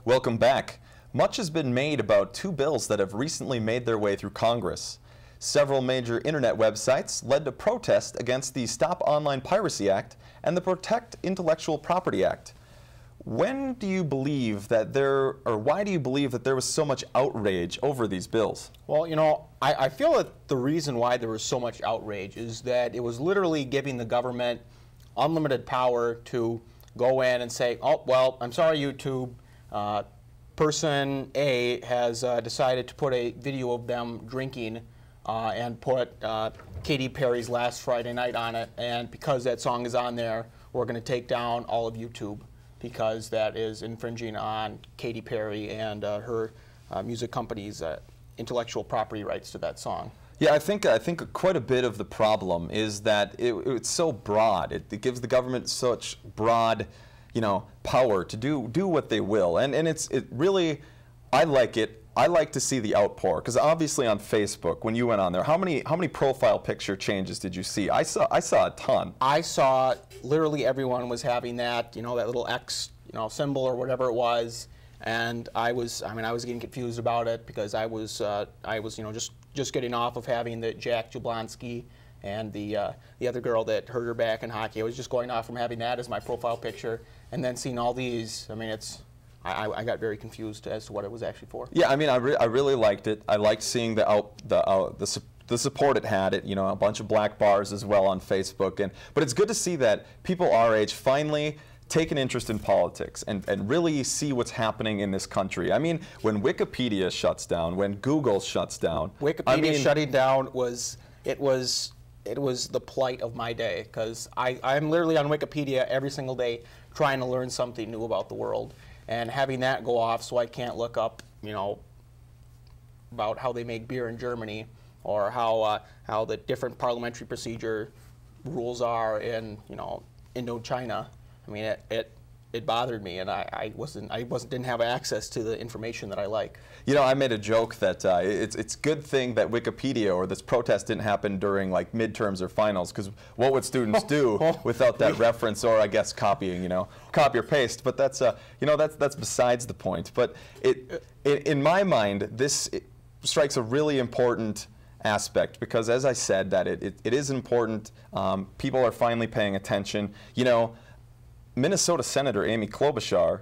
Welcome back. Much has been made about two bills that have recently made their way through Congress. Several major internet websites led to protests against the Stop Online Piracy Act and the Protect Intellectual Property Act. When do you believe that why do you believe that there was so much outrage over these bills? Well, you know, I feel that the reason why there was so much outrage is that it was literally giving the government unlimited power to go in and say, oh, well, I'm sorry, YouTube, person A has decided to put a video of them drinking and put Katy Perry's Last Friday Night on it, and because that song is on there, we're going to take down all of YouTube because that is infringing on Katy Perry and her music company's intellectual property rights to that song. Yeah, I think quite a bit of the problem is that it's so broad. It gives the government such broad, power to do what they will, and it really, I like it. I like to see the outpour, because obviously on Facebook, when you went on there, how many profile picture changes did you see? I saw a ton. I saw literally everyone was having that, that little X, symbol or whatever it was, and I was getting confused about it because I was just getting off of having the Jack Jablonski and the other girl that hurt her back in hockey. I was just going off from having that as my profile picture, and then seeing all these. I mean, I got very confused as to what it was actually for. Yeah, I mean, I really liked it. I liked seeing the support it had. A bunch of black bars as well on Facebook, but it's good to see that people our age finally take an interest in politics and really see what's happening in this country. I mean, when Wikipedia shuts down, when Google shuts down, Wikipedia shutting down was the plight of my day, because I'm literally on Wikipedia every single day trying to learn something new about the world, and having that go off so I can't look up, about how they make beer in Germany, or how the different parliamentary procedure rules are in Indochina. I mean, it bothered me, and I didn't have access to the information that I like. I made a joke that it's a good thing that Wikipedia or this protest didn't happen during like midterms or finals, because what would students do without that reference, or I guess copying, copy or paste? But that's that's besides the point. But in my mind, this strikes a really important aspect, because as I said, that it is important. People are finally paying attention. Minnesota Senator Amy Klobuchar,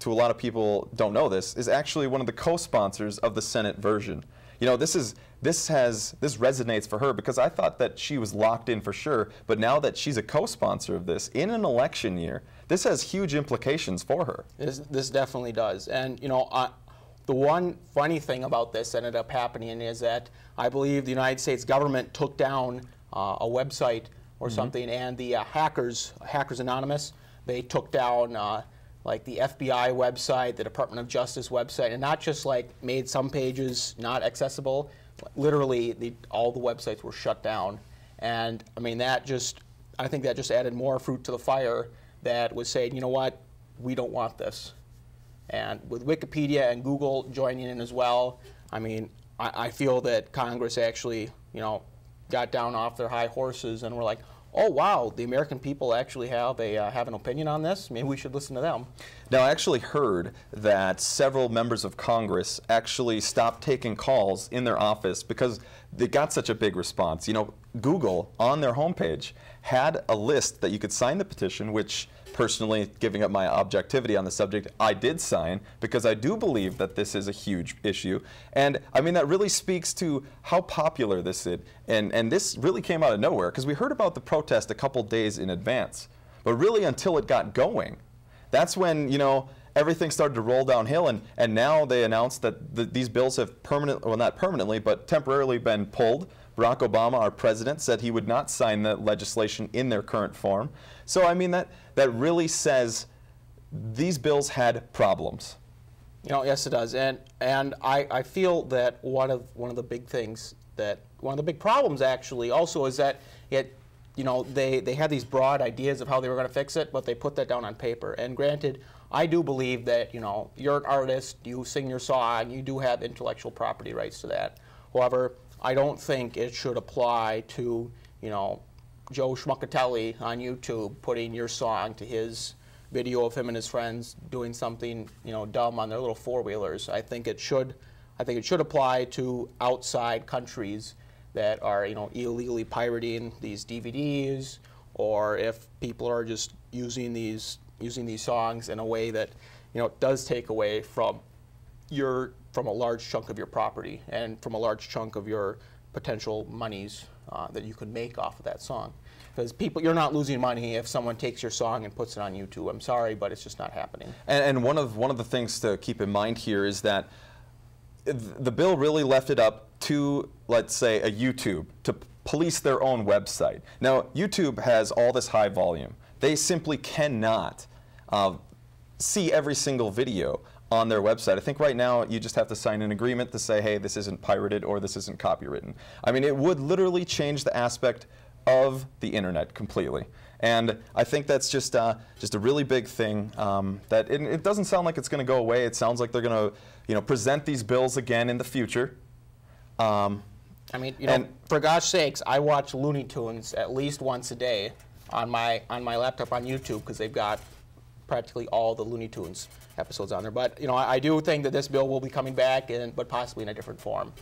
to a lot of people don't know this, is actually one of the co-sponsors of the Senate version. This resonates for her, because I thought that she was locked in for sure, but now that she's a co-sponsor of this in an election year, this has huge implications for her. This definitely does. And the one funny thing about this that ended up happening is that I believe the United States government took down a website or something, and the Hackers Anonymous, they took down like the FBI website, the Department of Justice website, and not just like made some pages not accessible. Literally, all the websites were shut down. And I mean, I think that just added more fruit to the fire that was saying, you know what, we don't want this. And with Wikipedia and Google joining in as well, I mean, I feel that Congress actually, got down off their high horses and were like, oh wow, the American people actually have an opinion on this. Maybe we should listen to them. Now, I actually heard that several members of Congress actually stopped taking calls in their office because they got such a big response. Google on their homepage had a list that you could sign the petition, which personally, giving up my objectivity on the subject, I did sign, because I do believe that this is a huge issue. And I mean, that really speaks to how popular this is. And this really came out of nowhere, because we heard about the protest a couple days in advance. But really, until it got going, that's when, everything started to roll downhill. And now they announced that these bills have not permanently, but temporarily been pulled. Barack Obama, our president, said he would not sign the legislation in their current form. So I mean, that really says these bills had problems. Yes, it does, and I feel that one of the big things one of the big problems actually also is that they had these broad ideas of how they were going to fix it, but they put that down on paper. And granted, I do believe that you're an artist, you sing your song, you do have intellectual property rights to that. However, I don't think it should apply to Joe Schmuckatelli on YouTube putting your song to his video of him and his friends doing something, you know, dumb on their little four-wheelers. I think it should apply to outside countries that are, you know, illegally pirating these DVDs, or if people are just using these songs in a way that, you know, does take away from a large chunk of your property and from a large chunk of your potential monies that you could make off of that song. Because you're not losing money if someone takes your song and puts it on YouTube. I'm sorry, but it's just not happening. And one of the things to keep in mind here is that the bill really left it up to, let's say, a YouTube to police their own website. Now, YouTube has all this high volume. They simply cannot see every single video on their website. I think right now you just have to sign an agreement to say, hey, this isn't pirated or this isn't copywritten. I mean, it would literally change the aspect of the internet completely. And I think that's just a really big thing. That it doesn't sound like it's going to go away. It sounds like they're going to, you know, present these bills again in the future. I mean, you know, for gosh sakes, I watch Looney Tunes at least once a day on my laptop on YouTube, because they've got practically all the Looney Tunes episodes on there. But, you know, I do think that this bill will be coming back, but possibly in a different form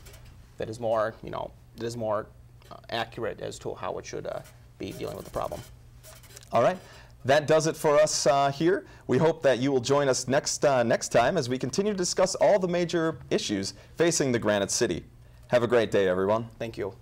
that is more, you know, accurate as to how it should be dealing with the problem. All right. That does it for us here. We hope that you will join us next time as we continue to discuss all the major issues facing the Granite City. Have a great day, everyone. Thank you.